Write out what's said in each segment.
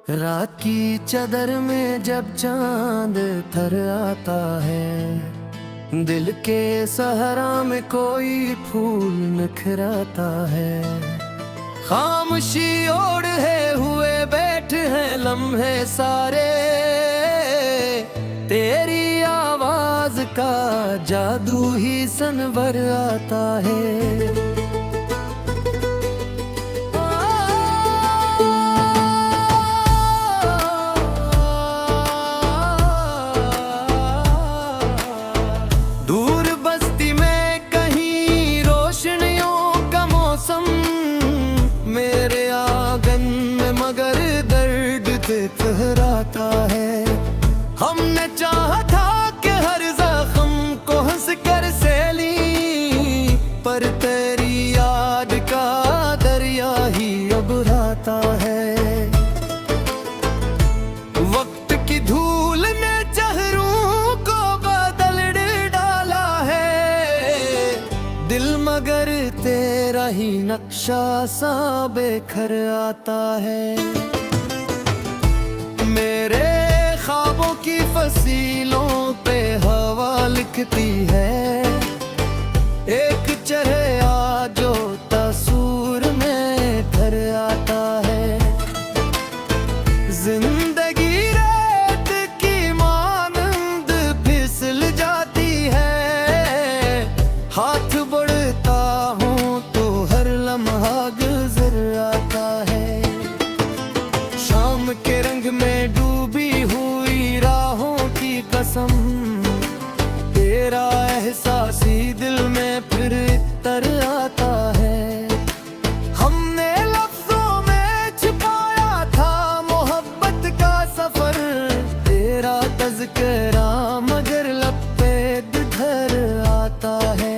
रात की चादर में जब चांद थर आता है, दिल के सहरा में कोई फूल निखराता है। खामोशी ओढ़े हुए बैठे हैं लम्हे सारे, तेरी आवाज का जादू ही सनवर आता है। दूर बस्ती में कहीं रोशनियों का मौसम, मेरे आंगन में मगर दर्द ठहराता है। हमने चाहा था कि हर जख्म को हंस कर सैली, पर तेरी याद का दरिया ही अब बहता है। वक्त की धूल ने चेहरों को बदल डाला है, दिल मगर तेरा ही नक्शा सा बेखर आता है। मेरे ख्वाबों की फसीलों पे हवा लिखती है, एक चेहरा जो तस्वीर में घर आता है। जिंदगी रेत की मानंद फिसल जाती है, हाथ बढ़ता हूँ तो हर लम्हा गुजर आता है। शाम के रंग में डूबी हुई राहों की कसम, तेरा एहसास ही दिल में फिर तर आता है। हमने लफ्जों में छुपाया था मोहब्बत का सफर, तेरा तज़किरा मगर लब पे दुधर आता है।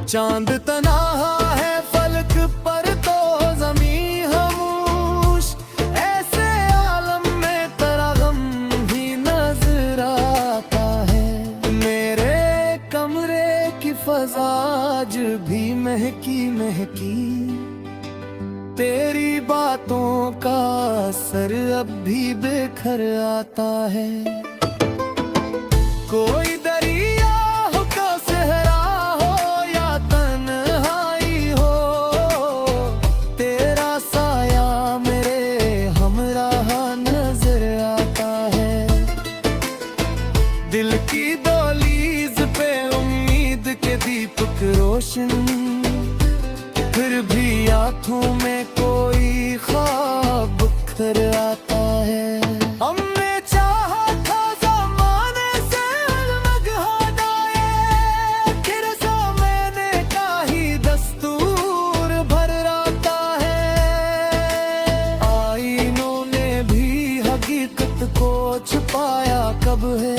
चांद तन्हा है फलक पर तो ज़मीं खामोश, ऐसे आलम में तेरा गम भी नजर आता है। मेरे कमरे की फज़ा आज भी महकी महकी, तेरी बातों का असर अब भी बेखर आता है। कोई दरिया हो का सहरा हो या तन्हाई हो, तेरा साया मेरे हमराह नजर आता है। दिल की दहलीज पे उम्मीद के दीपक रोशन, फिर भी आँखों में कोई ख्वाब बिखर आता है। हमने चाहा था ज़माने से अलग हो जाए, फिर ज़माने का ही दस्तूर भर आता है। आईनों ने भी हकीकत को छुपाया कब है,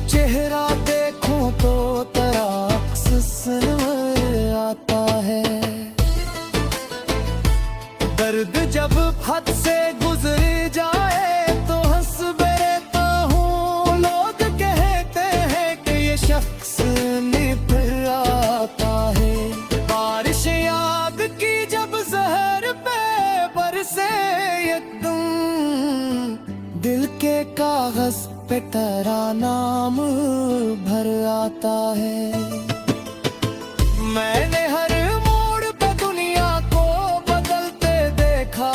चेहरा देखूं तो तेरा अक्स नजर आता है। दर्द जब हद से गुजर जाए तो हंस बैठता हूँ, लोग कहते हैं कि ये शख्स निभर आता है। बारिश याद की जब जहर पे बरसे एकदम, दिल के कागज पे तेरा नाम भर आता है। मैंने हर मोड़ पे दुनिया को बदलते देखा,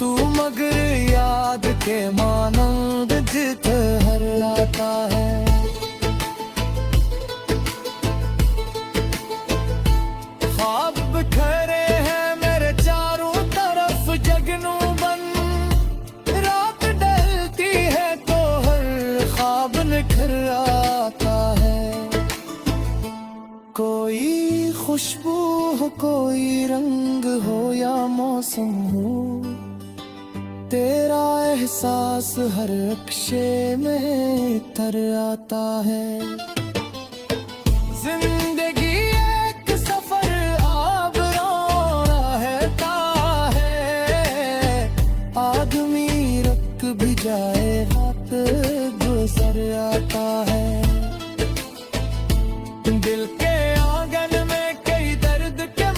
तू मगर याद के मानंद जित हर आता है। ख्वाब बिखरे हैं मेरे चारों तरफ जगनू बन, रात ढलती है तो हर ख्वाब निखर आता है। कोई खुशबू हो कोई रंग हो या मौसम हो, तेरा एहसास हर अक्षे में तर आता है। जिंदगी एक सफर आबराना रहता है, आदमी रुक भी जाए हाथ गुजर आता है। दिल के आंगन में कई दर्द के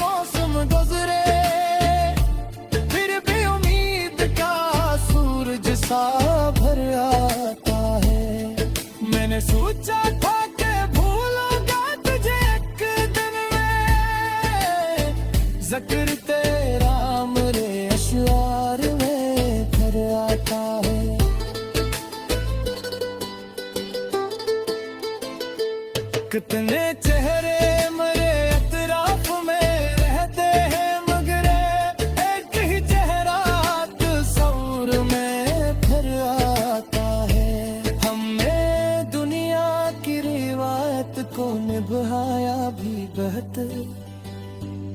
कितने चेहरे मरे अतराफ में रहते हैं मगर एक ही चेहरा तस्वुर में फिर आता है। हमने दुनिया की रिवायत को निभाया भी बेहतर,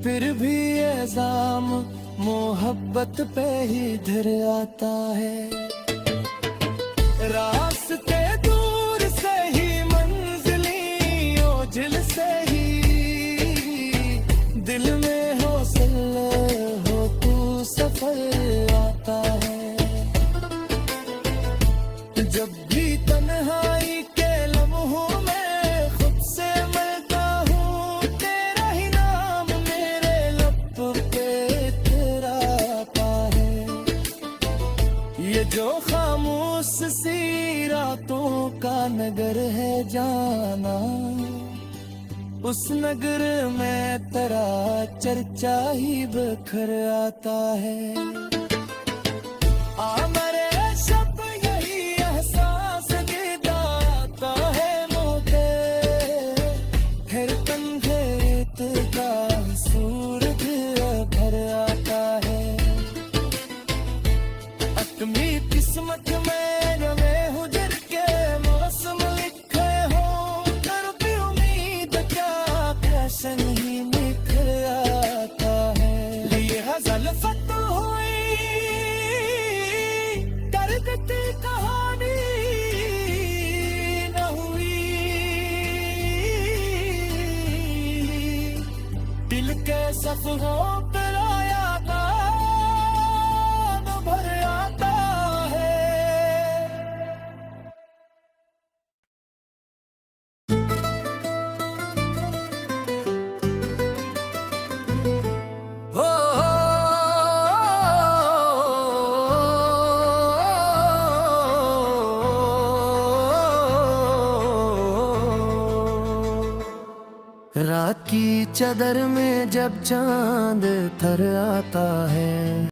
फिर भी इल्जाम मोहब्बत पे ही धर आता है। रास्ते दूर से ही मंजिलें ओझल से ही दिल में हौसला हो तू सफर आता है। जब भी तन्हाई के लम्हों में खुद से मिलता हूँ, तेरा ही नाम मेरे लब पे तेरा आता है। ये जो खामोश सी रातों का नगर है जाना, उस नगर में तेरा चर्चा ही बखर आता है। आ मेरे शब यही एहसास देता है मुझे, फिर कंधे का सूरज भर आता है। अतमी किस्मत में रवे हुजर के मौसम लिखे हो, कर भी उम्मीद क्या फैशन ही निखर आता है। ये हज़ल फत हुई कर देती कहानी न हुई, दिल के सफरों पर आया भर आता है। हो रात की चादर में जब चांद थर आता है।